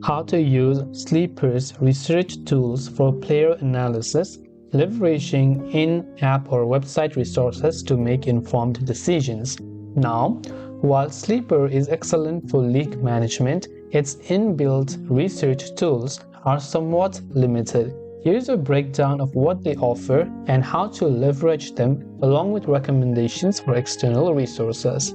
How to use Sleeper's research tools for player analysis, leveraging in-app or website resources to make informed decisions. Now, while Sleeper is excellent for league management, its inbuilt research tools are somewhat limited. Here's a breakdown of what they offer and how to leverage them, along with recommendations for external resources.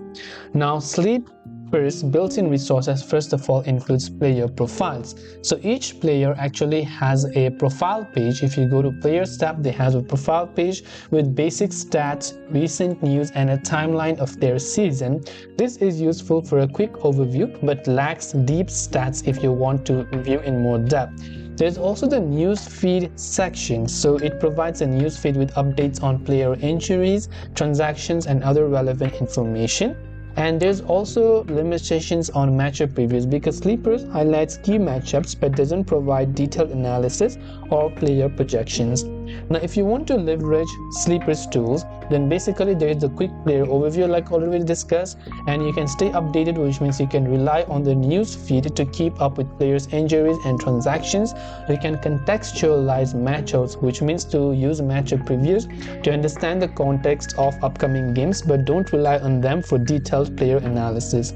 Now, Sleeper's built-in resources first of all includes player profiles. So each player actually has a profile page. If you go to Players tab, they have a profile page with basic stats, recent news, and a timeline of their season. This is useful for a quick overview but lacks deep stats if you want to view in more depth. There's also the news feed section, so it provides a news feed with updates on player injuries, transactions, and other relevant information. And there's also limitations on matchup previews because Sleepers highlights key matchups but doesn't provide detailed analysis or player projections. Now, if you want to leverage Sleepers tools, then basically there is the quick player overview like already discussed, and you can stay updated, which means you can rely on the news feed to keep up with players' injuries and transactions. You can contextualize matchups, which means to use matchup previews to understand the context of upcoming games, but don't rely on them for detailed player analysis.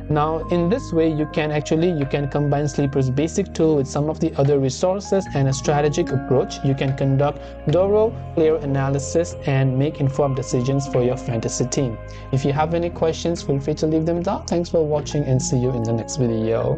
Now, in this way, you can combine Sleeper's basic tool with some of the other resources and a strategic approach. You can conduct thorough player analysis and make informed decisions for your fantasy team. If you have any questions, feel free to leave them down. Thanks for watching and see you in the next video.